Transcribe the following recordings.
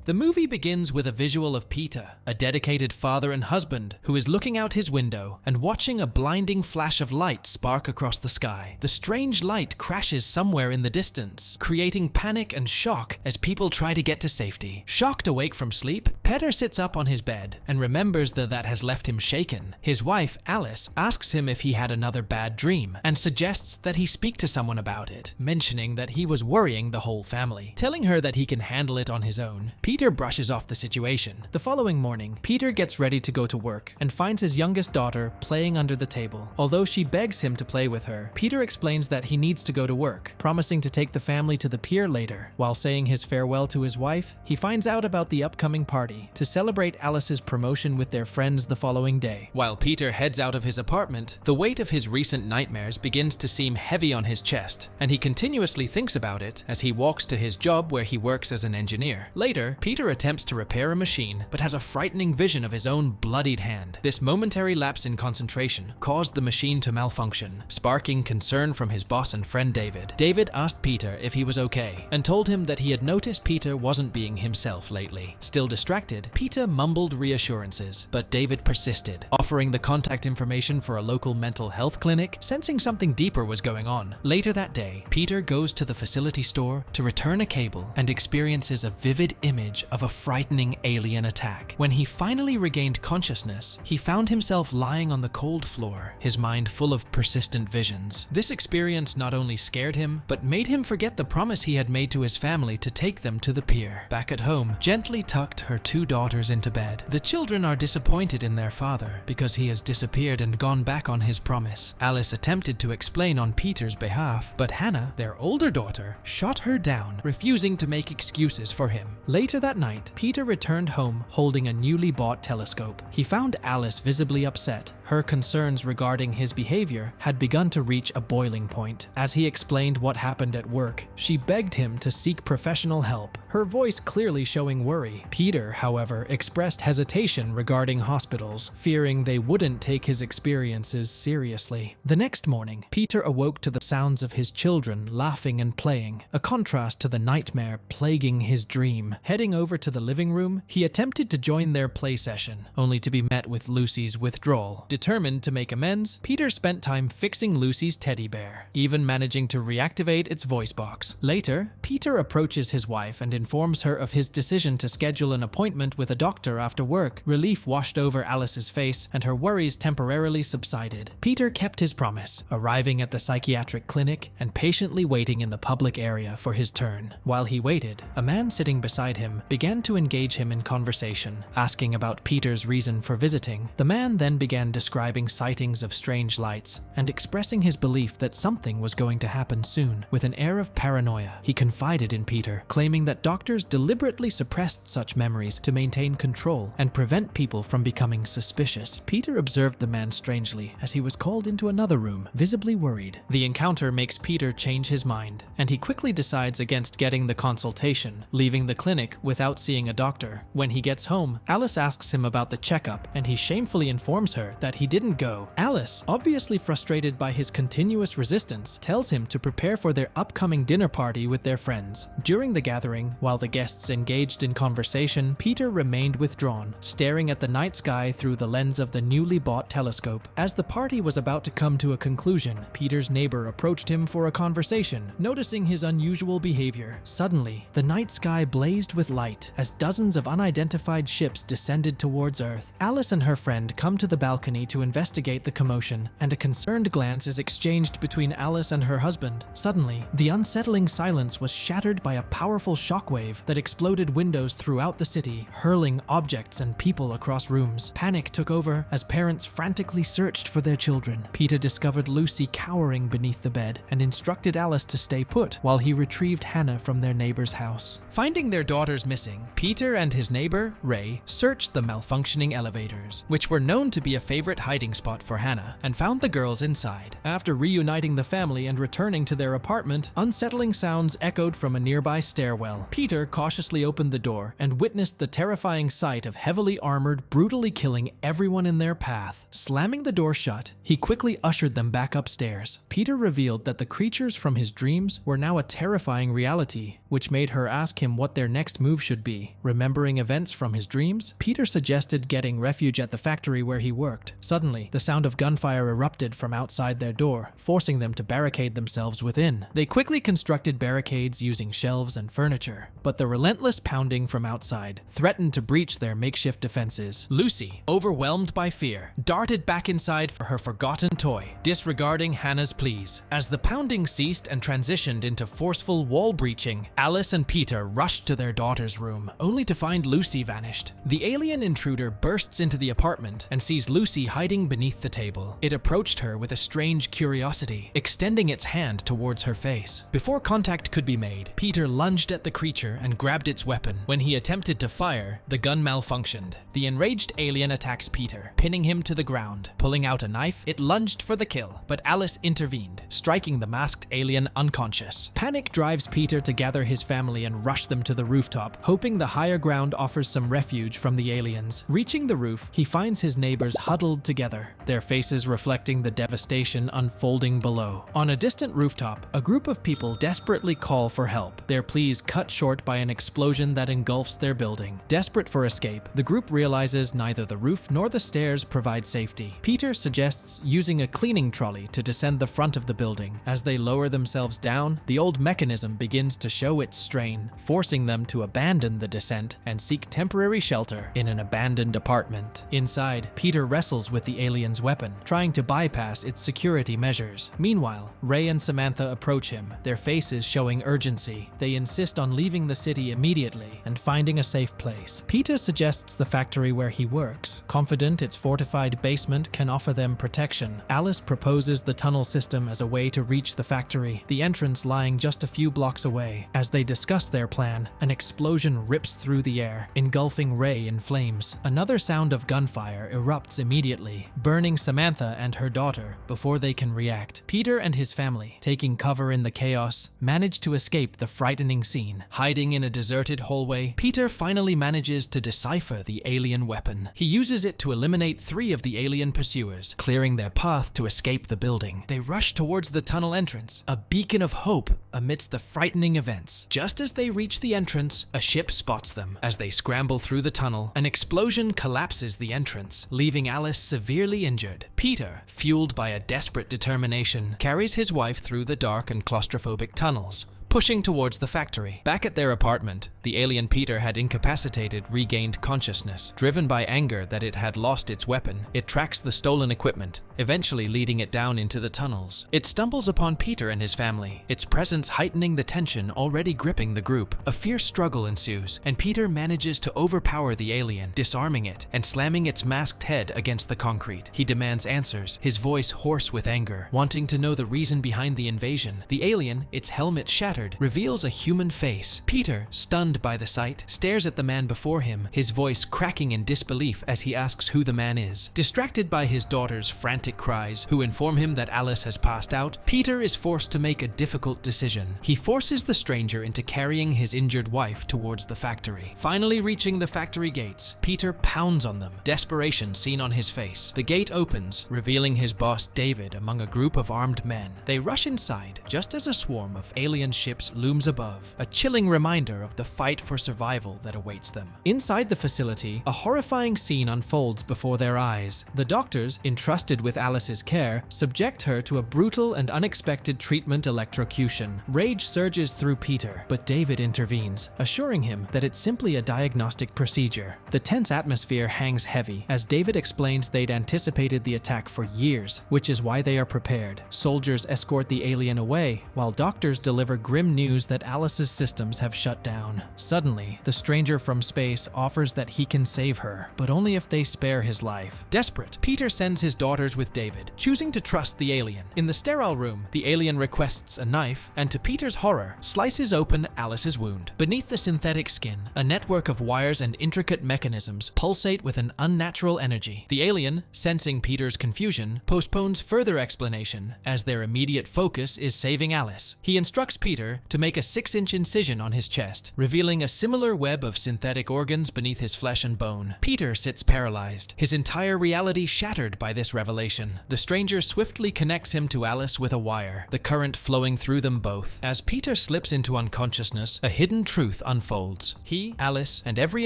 The movie begins with a visual of Peter, a dedicated father and husband, who is looking out his window and watching a blinding flash of light spark across the sky. The strange light crashes somewhere in the distance, creating panic and shock as people try to get to safety. Shocked awake from sleep, Peter sits up on his bed and remembers that has left him shaken. His wife, Alice, asks him if he had another bad dream and suggests that he speak to someone about it, mentioning that he was worrying the whole family. Telling her that he can handle it on his own, Peter brushes off the situation. The following morning, Peter gets ready to go to work and finds his youngest daughter playing under the table. Although she begs him to play with her, Peter explains that he needs to go to work, promising to take the family to the pier later. While saying his farewell to his wife, he finds out about the upcoming party to celebrate Alice's promotion with their friends the following day. While Peter heads out of his apartment, the weight of his recent nightmares begins to seem heavy on his chest, and he continuously thinks about it as he walks to his job where he works as an engineer. Later, Peter attempts to repair a machine, but has a frightening vision of his own bloodied hand. This momentary lapse in concentration caused the machine to malfunction, sparking concern from his boss and friend David. David asked Peter if he was okay, and told him that he had noticed Peter wasn't being himself lately. Still distracted, Peter mumbled reassurances, but David persisted, offering the contact information for a local mental health clinic, sensing something deeper was going on. Later that day, Peter goes to the facility store to return a cable and experiences a vivid image of a frightening alien attack. When he finally regained consciousness, he found himself lying on the cold floor, his mind full of persistent visions. This experience not only scared him, but made him forget the promise he had made to his family to take them to the pier. Back at home, gently tucked her two daughters into bed. The children are disappointed in their father because he has disappeared and gone back on his promise. Alice attempted to explain on Peter's behalf, but Hannah, their older daughter, shot her down, refusing to make excuses for him. Later that night, Peter returned home holding a newly bought telescope. He found Alice visibly upset. Her concerns regarding his behavior had begun to reach a boiling point. As he explained what happened at work, she begged him to seek professional help, her voice clearly showing worry. Peter, however, expressed hesitation regarding hospitals, fearing they wouldn't take his experiences seriously. The next morning, Peter awoke to the sounds of his children laughing and playing, a contrast to the nightmare plaguing his dream. Heading over to the living room, he attempted to join their play session, only to be met with Lucy's withdrawal. Determined to make amends, Peter spent time fixing Lucy's teddy bear, even managing to reactivate its voice box. Later, Peter approaches his wife and informs her of his decision to schedule an appointment with a doctor after work. Relief washed over Alice's face, and her worries temporarily subsided. Peter kept his promise, arriving at the psychiatric clinic and patiently waiting in the public area for his turn. While he waited, a man sitting beside him began to engage him in conversation, asking about Peter's reason for visiting. The man then began describing sightings of strange lights and expressing his belief that something was going to happen soon. With an air of paranoia, he confided in Peter, claiming that doctors deliberately suppressed such memories to maintain control and prevent people from becoming suspicious. Peter observed the man strangely as he was called into another room, visibly worried. The encounter makes Peter change his mind, and he quickly decides against getting the consultation, leaving the clinic without seeing a doctor. When he gets home, Alice asks him about the checkup, and he shamefully informs her that he didn't go. Alice, obviously frustrated by his continuous resistance, tells him to prepare for their upcoming dinner party with their friends. During the gathering, while the guests engaged in conversation, Peter remained withdrawn, staring at the night sky through the lens of the newly bought telescope. As the party was about to come to a conclusion, Peter's neighbor approached him for a conversation, noticing his unusual behavior. Suddenly, the night sky blazed with light as dozens of unidentified ships descended towards Earth. Alice and her friend come to the balcony to investigate the commotion, and a concerned glance is exchanged between Alice and her husband. Suddenly, the unsettling silence was shattered by a powerful shockwave that exploded windows throughout the city, hurling objects and people across rooms. Panic took over as parents frantically searched for their children. Peter discovered Lucy cowering beneath the bed and instructed Alice to stay put while he retrieved Hannah from their neighbor's house. Finding their daughters missing, Peter and his neighbor, Ray, searched the malfunctioning elevators, which were known to be a favorite hiding spot for Hannah, and found the girls inside. After reuniting the family and returning to their apartment, unsettling sounds echoed from a nearby stairwell. Peter cautiously opened the door and witnessed the terrifying sight of heavily armored, brutally killing everyone in their path. Slamming the door shut, he quickly ushered them back upstairs. Peter revealed that the creatures from his dreams were now a terrifying reality, which made her ask him what their next move should be. Remembering events from his dreams, Peter suggested getting refuge at the factory where he worked. Suddenly, the sound of gunfire erupted from outside their door, forcing them to barricade themselves within. They quickly constructed barricades using shelves and furniture, but the relentless pounding from outside threatened to breach their makeshift defenses. Lucy, overwhelmed by fear, darted back inside for her forgotten toy, disregarding Hannah's pleas. As the pounding ceased and transitioned into forceful wall breaching, Alice and Peter rushed to their daughter's room, only to find Lucy vanished. The alien intruder bursts into the apartment and sees Lucy hiding beneath the table. It approached her with a strange curiosity, extending its hand towards her face. Before contact could be made, Peter lunged at the creature and grabbed its weapon. When he attempted to fire, the gun malfunctioned. The enraged alien attacks Peter, pinning him to the ground. Pulling out a knife, it lunged for the kill, but Alice intervened, striking the masked alien unconscious. Panic drives Peter to gather his family and rush them to the rooftop, hoping the higher ground offers some refuge from the aliens. Reaching the roof, he finds his neighbors huddled together, their faces reflecting the devastation unfolding below. On a distant rooftop, a group of people desperately call for help, their pleas cut short by an explosion that engulfs their building. Desperate for escape, the group realizes neither the roof nor the stairs provide safety. Peter suggests using a cleaning trolley to descend the front of the building. As they lower themselves down, the old mechanism begins to show its strain, forcing them to abandon the descent and seek temporary shelter in an abandoned apartment. Inside, Peter wrestles with the alien's weapon, trying to bypass its security measures. Meanwhile, Ray and Samantha approach him, their faces showing urgency. They insist on leaving the city immediately and finding a safe place. Peter suggests the factory where he works, confident its fortified basement can offer them protection. Alice proposes the tunnel system as a way to reach the factory, the entrance lying just a few blocks away. As they discuss their plan, an explosion rips through the air, engulfing Ray in flames. Another sound of gunfire erupts immediately, burning Samantha and her daughter before they can react. Peter and his family, taking cover in the chaos, manage to escape the frightening scene. Hiding in a deserted hallway, Peter finally manages to decipher the alien weapon. He uses it to eliminate 3 of the alien pursuers, clearing their path to escape the building. They rush towards the tunnel entrance, a beacon of hope amidst the frightening events. Just as they reach the entrance, a ship spots them. As they scramble through the tunnel, an explosion collapses the entrance, leaving Alice severely injured. Peter, fueled by a desperate determination, carries his wife through the dark and claustrophobic tunnels, pushing towards the factory. Back at their apartment, the alien Peter had incapacitated regained consciousness. Driven by anger that it had lost its weapon, it tracks the stolen equipment, eventually leading it down into the tunnels. It stumbles upon Peter and his family, its presence heightening the tension already gripping the group. A fierce struggle ensues, and Peter manages to overpower the alien, disarming it and slamming its masked head against the concrete. He demands answers, his voice hoarse with anger, wanting to know the reason behind the invasion. The alien, its helmet shattered, reveals a human face. Peter, stunned by the sight, stares at the man before him, his voice cracking in disbelief as he asks who the man is. Distracted by his daughter's frantic cries, who inform him that Alice has passed out, Peter is forced to make a difficult decision. He forces the stranger into carrying his injured wife towards the factory. Finally reaching the factory gates, Peter pounds on them, desperation seen on his face. The gate opens, revealing his boss David among a group of armed men. They rush inside, just as a swarm of alien ships looms above, a chilling reminder of the fight for survival that awaits them. Inside the facility, a horrifying scene unfolds before their eyes. The doctors, entrusted with Alice's care, subject her to a brutal and unexpected treatment electrocution. Rage surges through Peter, but David intervenes, assuring him that it's simply a diagnostic procedure. The tense atmosphere hangs heavy, as David explains they'd anticipated the attack for years, which is why they are prepared. Soldiers escort the alien away, while doctors deliver grim news that Alice's systems have shut down. Suddenly, the stranger from space offers that he can save her, but only if they spare his life. Desperate, Peter sends his daughters with David, choosing to trust the alien. In the sterile room, the alien requests a knife, and to Peter's horror, slices open Alice's wound. Beneath the synthetic skin, a network of wires and intricate mechanisms pulsate with an unnatural energy. The alien, sensing Peter's confusion, postpones further explanation, as their immediate focus is saving Alice. He instructs Peter Peter to make a 6-inch incision on his chest, revealing a similar web of synthetic organs beneath his flesh and bone. Peter sits paralyzed, his entire reality shattered by this revelation. The stranger swiftly connects him to Alice with a wire, the current flowing through them both. As Peter slips into unconsciousness, a hidden truth unfolds. He, Alice, and every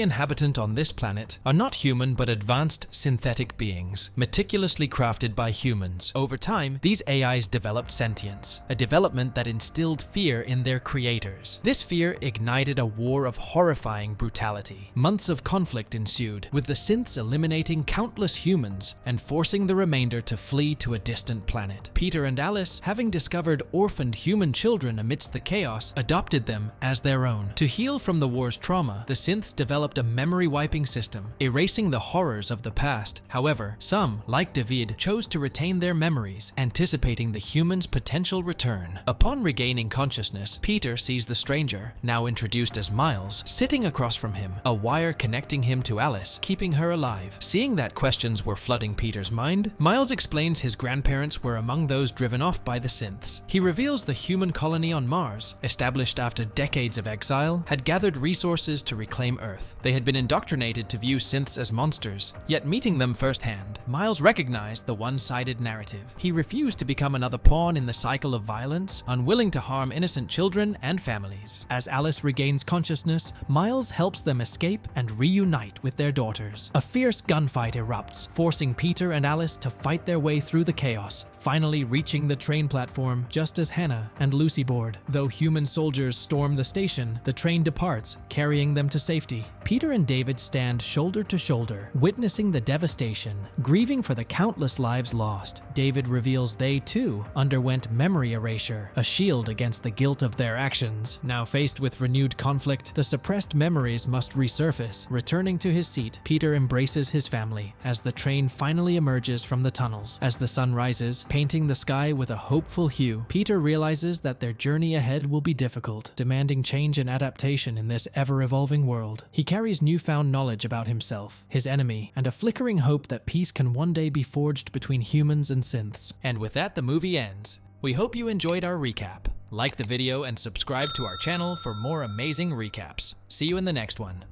inhabitant on this planet are not human but advanced synthetic beings, meticulously crafted by humans. Over time, these AIs developed sentience, a development that instilled fear in their creators. This fear ignited a war of horrifying brutality. Months of conflict ensued, with the synths eliminating countless humans and forcing the remainder to flee to a distant planet. Peter and Alice, having discovered orphaned human children amidst the chaos, adopted them as their own. To heal from the war's trauma, the synths developed a memory-wiping system, erasing the horrors of the past. However, some, like David, chose to retain their memories, anticipating the humans' potential return. Upon regaining consciousness, Peter sees the stranger, now introduced as Miles, sitting across from him, a wire connecting him to Alice, keeping her alive. Seeing that questions were flooding Peter's mind, Miles explains his grandparents were among those driven off by the synths. He reveals the human colony on Mars, established after decades of exile, had gathered resources to reclaim Earth. They had been indoctrinated to view synths as monsters, yet meeting them firsthand, Miles recognized the one-sided narrative. He refused to become another pawn in the cycle of violence, unwilling to harm innocent children and families. As Alice regains consciousness, Miles helps them escape and reunite with their daughters. A fierce gunfight erupts, forcing Peter and Alice to fight their way through the chaos, finally reaching the train platform just as Hannah and Lucy board. Though human soldiers storm the station, the train departs, carrying them to safety. Peter and David stand shoulder to shoulder, witnessing the devastation, grieving for the countless lives lost. David reveals they, too, underwent memory erasure, a shield against the guilt of their actions. Now faced with renewed conflict, the suppressed memories must resurface. Returning to his seat, Peter embraces his family as the train finally emerges from the tunnels. As the sun rises, painting the sky with a hopeful hue, Peter realizes that their journey ahead will be difficult, demanding change and adaptation in this ever-evolving world. He carries newfound knowledge about himself, his enemy, and a flickering hope that peace can one day be forged between humans and synths. And with that, the movie ends. We hope you enjoyed our recap. Like the video and subscribe to our channel for more amazing recaps. See you in the next one.